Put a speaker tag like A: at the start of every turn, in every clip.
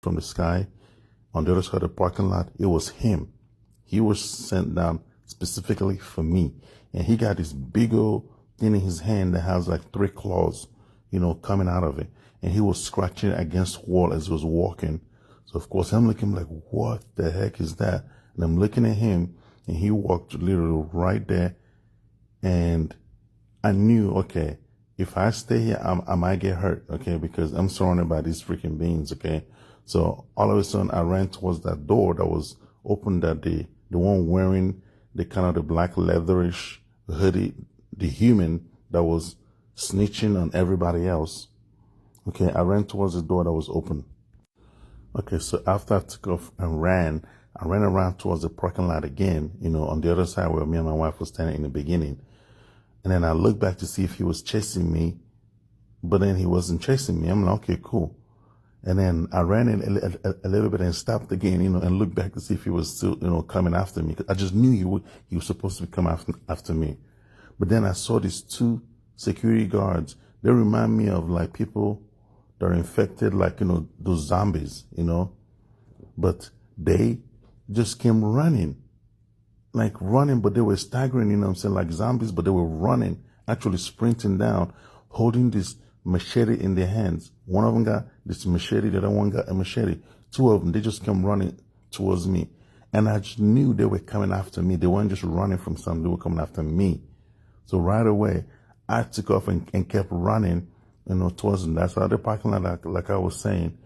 A: from the sky on the other side of the parking lot. It was him. He was sent down specifically for me. And he got this big old thing in his hand that has like 3 claws, coming out of it. And he was scratching against the wall as he was walking. So of course I'm looking like, what the heck is that? And I'm looking at him, and he walked literally right there. And I knew, okay, if I stay here, I might get hurt, okay, because I'm surrounded by these freaking beings, okay. So all of a sudden I ran towards that door that was open, that the one wearing the kind of the black leatherish hoodie, the human that was snitching on everybody else. Okay, I ran towards the door that was open. Okay, so after I took off and I ran around towards the parking lot again, on the other side where me and my wife were standing in the beginning. And then I looked back to see if he was chasing me, but then he wasn't chasing me. I'm like, okay, cool. And then I ran in a little bit and stopped again, and looked back to see if he was still, coming after me. I just knew he was supposed to come after me. But then I saw these 2 security guards. They remind me of like people that are infected, like, those zombies, but they just came running, but they were staggering, like zombies, but they were running, actually sprinting down, holding this machete in their hands. One of them got this machete, the other one got a machete. 2 of them, they just came running towards me. And I just knew they were coming after me. They weren't just running from something, they were coming after me. So right away, I took off and kept running, towards them. That's out the parking lot, like I was saying.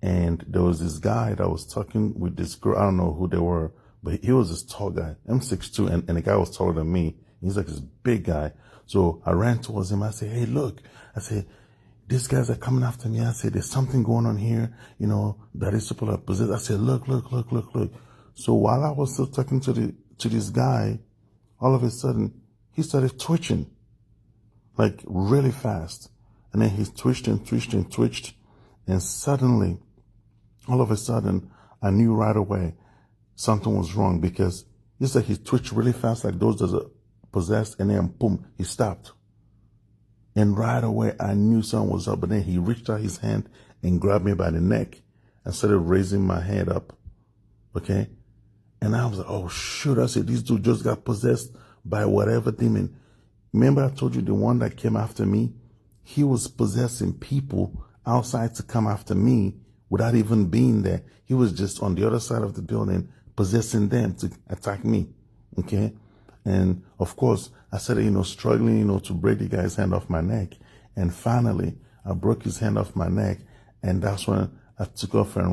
A: And there was this guy that was talking with this girl. I don't know who they were, but he was this tall guy. I'm 6'2", and the guy was taller than me. He's like this big guy. So I ran towards him. I said, hey, look. I said, these guys are coming after me. I said, there's something going on here, that is people are possessed. I said, look. So while I was still talking to this guy, all of a sudden, he started twitching, like really fast. And then he twitched. And suddenly, all of a sudden, I knew right away something was wrong, because it's like he twitched really fast, like those that are possessed, and then boom, he stopped. And right away, I knew something was up, but then he reached out his hand and grabbed me by the neck and started raising my head up, okay? And I was like, oh, shoot. I said, this dude just got possessed by whatever demon. Remember I told you the one that came after me? He was possessing people outside to come after me without even being there. He was just on the other side of the building possessing them to attack me, okay? And of course, I started, struggling, to break the guy's hand off my neck. And finally, I broke his hand off my neck, and that's when I took off and